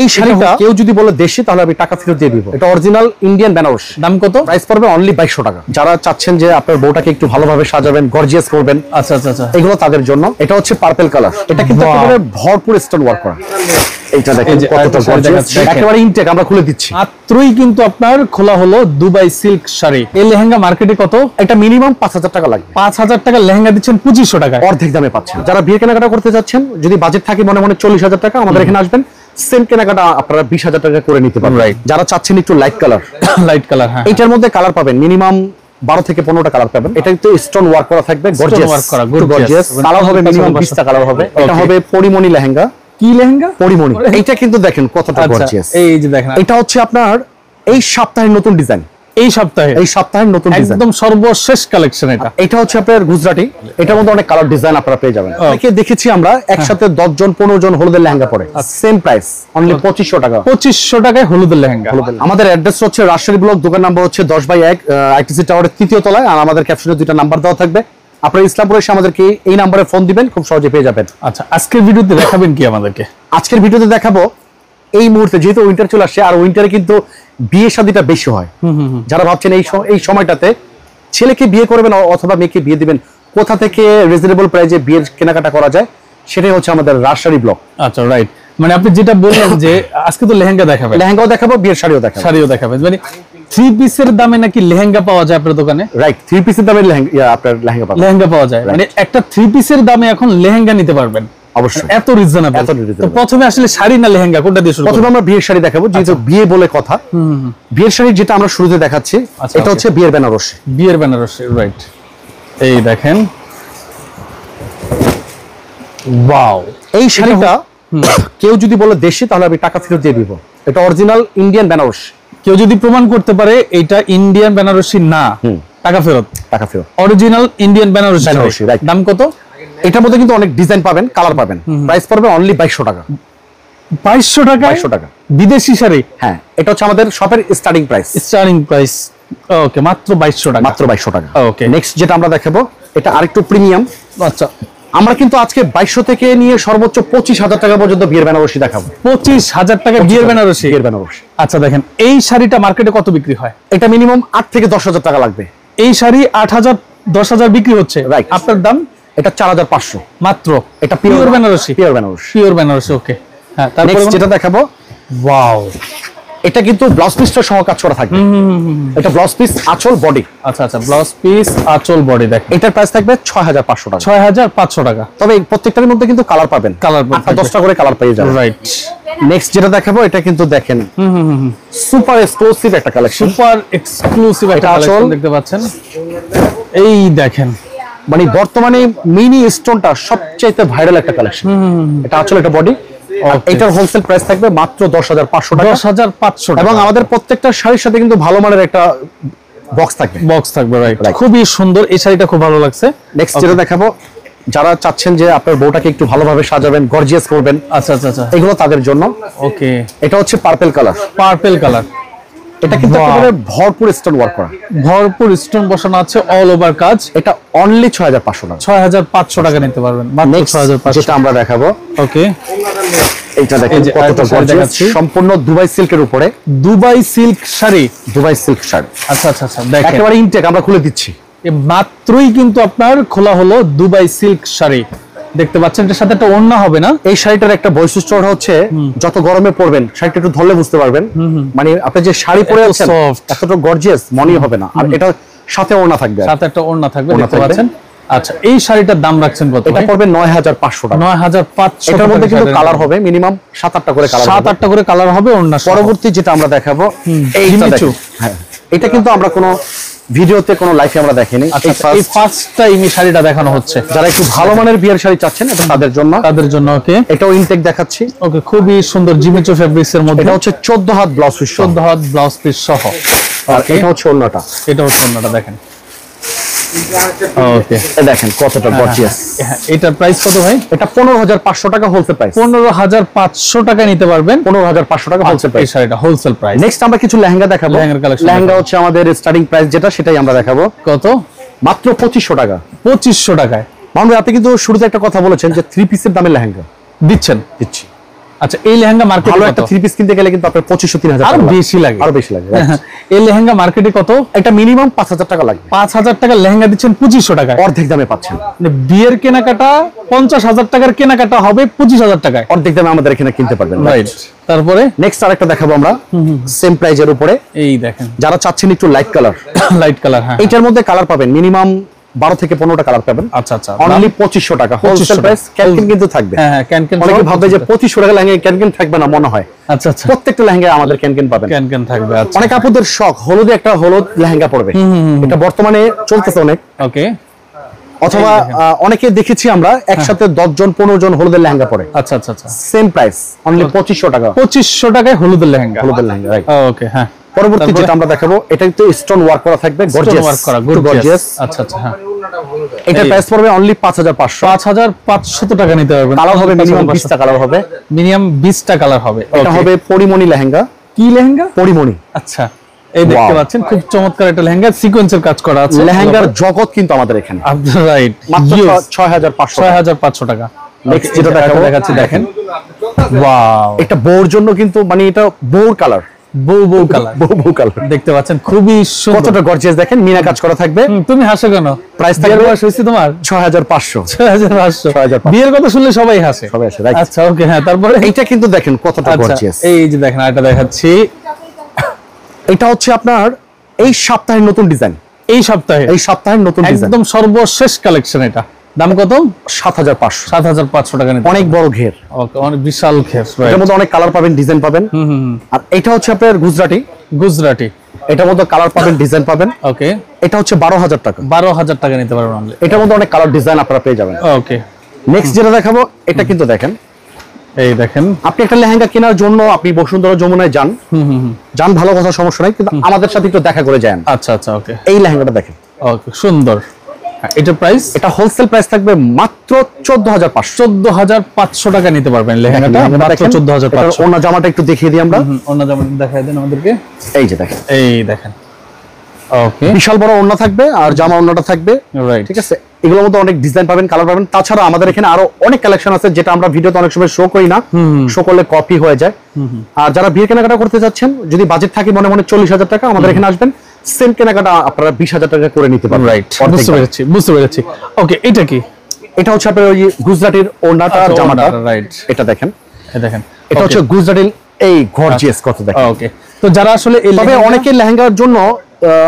এই শাড়িটা কেউ যদি বলে দেশি তাহলে আমি টাকা ফেরত দিয়ে দিব। এটা অরিজিনাল ইন্ডিয়ান বেনারস। দাম কত? প্রাইস পড়বে অনলি 2200 টাকা। যারা চাচ্ছেন যে আপনার বউটাকে একটু ভালোভাবে সাজাবেন, গর্জিয়াস করবেন, আচ্ছা আচ্ছা আচ্ছা, এগুলো তাদের জন্য। এটা হচ্ছে পার্পল কালার। এটা কিন্তু একেবারে ভরপুর স্টোন ওয়ার্ক করা। এইটা দেখেন কতটা গর্জিয়াস, একেবারে ইনটেক। আমরা খুলে দিচ্ছি মাত্রই, কিন্তু আপনার খোলা হলো দুবাই সিল্ক শাড়ি। এই লেহেঙ্গা মার্কেটে কত? এটা মিনিমাম 5000 টাকা লাগবে। 5000 টাকা লেহেঙ্গা দিচ্ছেন 2500 টাকা, অর্ধেক দামে পাচ্ছেন। যারা বিয়ে কেনাকাটা করতে যাচ্ছেন, যদি বাজেট থাকে মনে মনে 40000 টাকা, আমাদের এখানে আসবেন, সেম কেনাকাটা আপনারা 20000 টাকা করে নিতে পারবেন। যারা চাচ্ছেন একটু লাইট কালার, লাইট কালার, হ্যাঁ, এইটার মধ্যে কালার পাবেন মিনিমাম 12 থেকে 15টা কালার পাবেন। এটা কিন্তু স্টোন ওয়ার্ক করা থাকবে, গর্জিয়াস ওয়ার্ক করা, গর্জিয়াস কালার হবে, মিনিমাম 20টা কালার হবে। এটা হবে পরিমণি লেহেঙ্গা। কি লেহেঙ্গা? পরিমণি। এইটা কিন্তু দেখেন কতটা গর্জিয়াস। এই যে দেখেন, এটা হচ্ছে আপনার এই সপ্তাহের নতুন ডিজাইন। এই সপ্তাহের নতুন ডিজাইন, একদম সর্বশেষ কালেকশন। এটা হচ্ছে আপনার গুজরাটি। এটার মধ্যে অনেক কালার ডিজাইন আপনারা পেয়ে যাবেন। অনেকে দেখেছি আমরা একসাথে 10 জন 15 জন হলুদের লেহেঙ্গা পরে, সেম প্রাইস অনলি 2500 টাকা। 2500 টাকায় হলুদের লেহেঙ্গা। আমাদের অ্যাড্রেস হচ্ছে রাজশাহী ব্লক, দোকান নাম্বার হচ্ছে 10/1, আইটিসি টাওয়ারের 3য় তলায়। আর আমাদের ক্যাপশনে 2টা নাম্বার দেওয়া থাকবে। আপনারা ইসলামপুরে এসে আমাদেরকে এই নম্বরে ফোন দিবেন, খুব সহজে পেয়ে যাবেন। আচ্ছা, আজকের ভিডিওতে দেখাবেন কি আমাদেরকে? আজকের ভিডিওতে দেখাবো এই মুহূর্তে, যেহেতু উইন্টার চলে আসছে, আর উইন্টারে কিন্তু বিয়ে শাদীটা বেশি হয়। যারা ভাবছেন এই সময়টাতে ছেলেকে বিয়ে করবেন অথবা মেয়েকে বিয়ে দিবেন, কোথা থেকে রিজনেবল প্রাইসে বিয়ের কেনাকাটা করা যায়, সেটাই হচ্ছে আমাদের রাজশাহী ব্লক। আচ্ছা, রাইট। মানে আপনি যেটা বললেন যে আজকে তো লেহেঙ্গা দেখাবেন, লেহেঙ্গাও দেখাবো, বিয়ের শাড়িও দেখাবেন। মানে 3 পিসের দামে নাকি লেহেঙ্গা পাওয়া যায় আপনার দোকানে? রাইট, 3 পিসের দামে আপনার লেহেঙ্গা পাওয়া যায়। মানে একটা 3 পিসের দামে এখন লেহেঙ্গা নিতে পারবেন। অবশ্যই, এত রিজনেবল। তো প্রথমে আসলে শাড়ি না লেহেঙ্গা, কোনটা দিয়ে শুরু করব? প্রথমে আমরা বিয়ের শাড়ি দেখাবো, যেহেতু বিয়ে বলে কথা। বিয়ের শাড়ি যেটা আমরা শুরুতে দেখাচ্ছি, এটা হচ্ছে বিয়ের বেনারসি। বিয়ের বেনারসি, রাইট। এই দেখেন, ওয়াও। এই শাড়িটা কেউ যদি বলে দেশি তাহলে আমি টাকা ফেরত দিয়ে দিব। এটা অরিজিনাল ইন্ডিয়ান বেনারসি। কেউ যদি প্রমাণ করতে পারে এটা ইন্ডিয়ান বেনারসি না, টাকা ফেরত। Original Indian Banarasi. দাম কত? এটার মধ্যে কিন্তু অনেক ডিজাইন পাবেন, কালার পাবেন। প্রাইস পড়বে অনলি 2200 টাকা। 2200 টাকা? 2200 টাকা বিদেশি শাড়ি। হ্যাঁ, এটা হচ্ছে আমাদের শপের স্টার্টিং প্রাইস। ওকে, মাত্র 2200 টাকা। মাত্র 2200 টাকা। ওকে, নেক্সট যেটা আমরা দেখাবো, এটা আরেকটু প্রিমিয়াম। আচ্ছা, আমরা কিন্তু আজকে 2200 থেকে নিয়ে সর্বোচ্চ 25000 টাকা পর্যন্ত বিয়ের বেনারসি দেখাবো। 25000 টাকা বিয়ের বেনারসি। আচ্ছা, দেখেন এই শাড়িটা মার্কেটে কত বিক্রি হয়? এটা মিনিমাম 8 থেকে 10000 টাকা লাগবে। এই শাড়ি 8000 10000 বিক্রি হচ্ছে, রাইট। আপনার দাম? এটা 4500 মাত্র। এটা পিওর বেনারসি। পিওর বেনারসি, ওকে। হ্যাঁ, তারপর যেটা দেখাবো, ওয়াও, এটা কিন্তু ব্লাউজ পিসটা সহ কাজ করা থাকবে। এটা ব্লাউজ পিস, আঁচল, বডি। আচ্ছা আচ্ছা, ব্লাউজ পিস, আঁচল, বডি। দেখেন এটার প্রাইস থাকবে 6500 টাকা। 6500 টাকা। তবে প্রত্যেকটার মধ্যে কিন্তু কালার পাবেন, 8-10টা করে কালার পেয়ে যাবেন, রাইট। নেক্সট যেটা দেখাবো, এটা কিন্তু দেখেন সুপার এক্সক্লুসিভ একটা কালেকশন। সুপার এক্সক্লুসিভ একটা কালেকশন দেখতে পাচ্ছেন। এই দেখেন, মানে বর্তমানে মিনি স্টোনটা সবচেয়ে ভাইরাল একটা কালেকশন। এটা আঁচল, এটা বডি। এটার হোলসেল প্রাইস থাকবে মাত্র 10500 টাকা। 10500 টাকা। এবং আমাদের প্রত্যেকটা শাড়ির সাথে কিন্তু ভালো মানের একটা বক্স থাকবে, রাইট। খুবই সুন্দর, এই শাড়িটা খুব ভালো লাগছে। নেক্সট যেটা দেখাবো, যারা চাচ্ছেন যে আপনার বউটাকে একটু ভালোভাবে সাজাবেন, গর্জিয়াস করবেন, আচ্ছা আচ্ছা আচ্ছা, এগুলো তাদের জন্য। ওকে, এটা হচ্ছে পার্পল কালার। এটা কিন্তু একেবারে ভরপুর স্টোন ওয়ার্ক করা, ভরপুর স্টোন বসানো আছে, অল ওভার কাজ। এটা অনলি 6500 টাকা। 6500 টাকা নিতে পারবেন, মাত্র 6500। যেটা আমরা দেখাবো, ওকে, এইটা দেখেন কতটা গর্জিয়াস, সম্পূর্ণ দুবাই সিল্কের উপরে। Dubai silk sari. আচ্ছা আচ্ছা আচ্ছা, দেখেন একেবারে ইনটেক। আমরা খুলে দিচ্ছি মাত্রই, কিন্তু আপনার খোলা হলো দুবাই সিল্ক শাড়ি। দেখতে পাচ্ছেন, এটার সাথে একটা ওড়না হবে না? এই শাড়িটার একটা বৈশিষ্ট্য হচ্ছে, যত গরমে পরবেন শাড়িটা একটু ধরলে বুঝতে পারবেন, মানে আপনি যে শাড়ি পরে আছেন এতটা গর্জিয়াস মনে হবে না। আর এটা সাথে ওড়না থাকবে, সাথে একটা ওড়না থাকবে, দেখতে পাচ্ছেন। আচ্ছা, এই শাড়িটার দাম রাখছেন কত? এটা পড়বে 9500 টাকা। 9500। এটার মধ্যে কিন্তু কালার হবে মিনিমাম 7-8টা করে কালার, 7-8টা করে কালার হবে ওড়না। পরবর্তী যেটা আমরা দেখাবো, হ্যাঁ, এটা কিন্তু আমরা কোনো ভিডিওতে কোনো লাইফে আমরা দেখিনি। এই ফার্স্ট টাইম এই শাড়িটা দেখানো হচ্ছে। যারা একটু ভালো মানের বিয়ের শাড়ি চাচ্ছেন, এটা তাদের জন্য। ওকে, এটাও ইনটেক দেখাচ্ছি। ওকে, খুবই সুন্দর জিমিচু ফেব্রিক্স এর মধ্যে। এটা হচ্ছে 14 হাত ব্লাউজ পিস, 14 হাত ব্লাউজ পিস সহ। আর এটা হচ্ছে ওড়নাটা। দেখেন। ওকে, দেখেন কতটা গর্জিয়াস। এটার প্রাইস কত ভাই? এটা 15500 টাকা হোলসেল প্রাইস। 15500 টাকা নিতে পারবেন। 15500 টাকা হোলসেল প্রাইস। এই শাড়িটা হোলসেল প্রাইস। নেক্সট আমরা কিছু লেহেঙ্গা দেখাবো। লেহেঙ্গা হচ্ছে আমাদের স্টার্টিং প্রাইস যেটা, সেটাই আমরা দেখাবো। কত? মাত্র 2500 টাকা। 2500 টাকায়। মামুন, আপনি কিন্তু শুরুতে একটা কথা বলেছেন যে 3 পিসের দামে লেহেঙ্গা দিচ্ছি। আচ্ছা, এই লেহেঙ্গা মার্কেটে ভালো কত? একটা 3 পিস কিনতে গেলে কিন্তু আপনার 2500-3000 আরো টাকা বেশি লাগে। আরো বেশি লাগে। এই লেহেঙ্গা মার্কেটে কত? এটা মিনিমাম 5000 টাকা লাগবে। 5000 টাকার লেহেঙ্গা দিচ্ছেন 2500 টাকায়। অর্ধেক দামে পাচ্ছেন। মানে বিয়ের কেনাকাটা 50000 টাকার কেনাকাটা হবে 25000 টাকায়। অর্ধেক দামে আমাদের এখানে কিনতে পারবেন। রাইট। তারপরে নেক্সট আরেকটা দেখাবো আমরা সেম প্রাইজের উপরে। এই দেখেন যারা চাচ্ছেন একটু লাইট কালার, লাইট কালার। হ্যাঁ, এইটার মধ্যে কালার পাবেন মিনিমাম 12 থেকে 15টা কালার পাবেন। আচ্ছা আচ্ছা, অনলি 2500 টাকা হোলসেল প্রাইস। ক্যানকেন কিন্তু থাকবে। হ্যাঁ হ্যাঁ, ক্যানকেন। অনেকে ভাবে যে 2500 টাকা লেহেঙ্গা ক্যানকেন থাকবে না, মনে হয়। আচ্ছা আচ্ছা, প্রত্যেকটা লেহেঙ্গায় আমাদের ক্যানকেন পাবেন। ক্যানকেন থাকবে। আচ্ছা, অনেক আপুদের শখ হলুদে একটা হলুদ লেহেঙ্গা পড়বে, এটা বর্তমানে চলতেছে অনেক। ওকে। অথবা অনেকে দেখেছি আমরা একসাথে 10 জন 15 জন হলুদের লেহেঙ্গা পরে। আচ্ছা আচ্ছা আচ্ছা, সেম প্রাইস অনলি 2500 টাকা 2500 টাকায় হলুদের লেহেঙ্গা। হলুদের লেহেঙ্গা, রাইট। ওকে, হ্যাঁ। পরবর্তী যেটা আমরা দেখাবো, এটা একটু স্টোন ওয়ার্ক করা থাকবে, গর্জিয়াস ওয়ার্ক করা, গর্জিয়াস। আচ্ছা আচ্ছা, হ্যাঁ। এটা প্রাইস পড়বে অনলি 5500। 5500 টাকা নিতে পারবেন। কালার হবে মিনিমাম 20টা কালার হবে। মিনিমাম 20টা কালার হবে। এটা হবে পরিমণি লেহেঙ্গা। কি লেহেঙ্গা? পরিমণি। আচ্ছা, এই দেখতে পাচ্ছেন খুব চমৎকার একটা লেহেঙ্গা, সিকোয়েন্সের কাজ করা আছে। লেহেঙ্গার জগৎ কিন্তু আমাদের এখানে। রাইট, মাত্র 6500। 6500 টাকা। নেক্সট যেটা দেখাচ্ছি দেখেন, ওয়াও, এটা বউর জন্য কিন্তু মানে এটা বউর কালার, বউ কালার, বউ কালার। দেখতে পাচ্ছেন খুবই সুন্দর। কতটা গর্জিয়াস দেখেন, মিনা কাজ করা থাকবে। তুমি হাসো কেন? প্রাইস বিয়ের থাকবে বয়স হয়েছে তোমার? 6500। 6500। বিয়ের কথা শুনলে সবাই হাসে। সবাই আসে, রাইট। আচ্ছা, ওকে, হ্যাঁ। তারপরে এইটা কিন্তু দেখেন কতটা গর্জিয়াস। এই যে দেখেন, এটা দেখাচ্ছি। এটা হচ্ছে আপনার এই সপ্তাহের নতুন ডিজাইন। এই সপ্তাহের নতুন ডিজাইন, একদম সর্বশেষ কালেকশন। এটা দাম কত? 7500। 7500 টাকা নিতে। অনেক বড় ঘের, ওকে, অনেক বিশাল ঘের। এটার মধ্যে অনেক কালার পাবেন, ডিজাইন পাবেন। আর এটা হচ্ছে আপনার গুজরাটি। এটার মধ্যে কালার পাবেন, ডিজাইন পাবেন। ওকে, এটা হচ্ছে 12000 টাকা। 12000 টাকা নিতে পারবেন অনলি। এটার মধ্যে অনেক কালার ডিজাইন আপনারা পেয়ে যাবেন। ওকে, নেক্সট যেটা দেখাবো, এটা কিন্তু দেখেন, এই দেখেন, আপনি একটা লেহেঙ্গা কেনার জন্য আপনি বসুন্ধরা যমুনায় যান, ভালো কথা, সমস্যা নাই, কিন্তু আমাদের সাথে একটু দেখা করে যান। আচ্ছা আচ্ছা, ওকে। এই লেহেঙ্গাটা দেখেন, ওকে, সুন্দর। এটা প্রাইস? এটা হোলসেল প্রাইস থাকবে মাত্র 14500। 14500 টাকা নিতে পারবেন লেহেঙ্গাটা, মাত্র 14500। ওনা জামাটা একটু দেখিয়ে দিই আমরা। অন্য জামাটা দেখায় দেন আমাদেরকে। এই যে দেখেন, এই দেখেন। ওকে, বিশাল বড় ওড়না থাকবে আর জামা ওড়নাটা থাকবে, রাইট। ঠিক আছে। এগুলোর মধ্যে অনেক ডিজাইন পাবেন, কালার পাবেন। তাছাড়া আমাদের এখানে আরো অনেক কালেকশন আছে, যেটা আমরা ভিডিওতে অনেক সময় শো করি না, শো করলে কপি হয়ে যায়। আর যারা বিয়ে কেনাকাটা করতে যাচ্ছেন, যদি বাজেট থাকে মনে 40000 টাকা, আমাদের এখানে আসবেন, সেম কেনাকাটা আপনারা 20000 টাকা করে নিতে পারবেন। রাইট, বুঝতে পেরেছি। ওকে, এটা কি? এটা হচ্ছে আপনার ওই গুজরাটির ওড়নাটা আর জামাটা, রাইট। এটা দেখেন, দেখেন, এটা হচ্ছে গুজরাটির এই গর্জিয়াস কত দেখেন। ওকে, তো যারা আসলে তবে অনেকে লেহেঙ্গার জন্য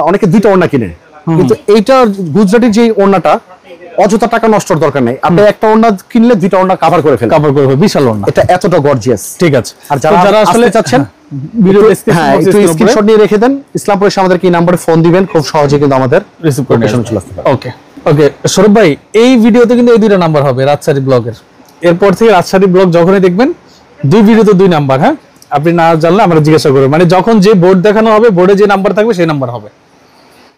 অনেকে দুইটা ওড়না কিনে, কিন্তু এইটা গুজরাটির যে ওড়নাটা অযথা টাকা নষ্টর দরকার নেই। আপনি একটা ওড়না কিনলে দুইটা ওড়না কভার করে ফেলবেন, বিশাল ওড়না। এটা এতটা গর্জিয়াস, ঠিক আছে। আর যারা আসলে চাচ্ছেন, একটু স্ক্রিনশট নিয়ে রেখে দেন, ইসলামপুর এসে আমাদেরকে এই নম্বরে ফোন দিবেন, খুব সহজে কিন্তু আমাদের রিসিভ করে চলে আসতে পারবেন। ওকে ওকে, সৌরভ ভাই, এই ভিডিওতে কিন্তু এই দুইটা নাম্বার হবে রাজশাহী ব্লগের। এরপর থেকে রাজশাহী ব্লগ যখনই দেখবেন, দুই ভিডিওতে দুই নাম্বার। হ্যাঁ, আপনি না জানলে আমরা জিজ্ঞাসা করবেন, মানে যখন যে বোর্ড দেখানো হবে, বোর্ডে যে নাম্বার থাকবে সেই নাম্বার হবে।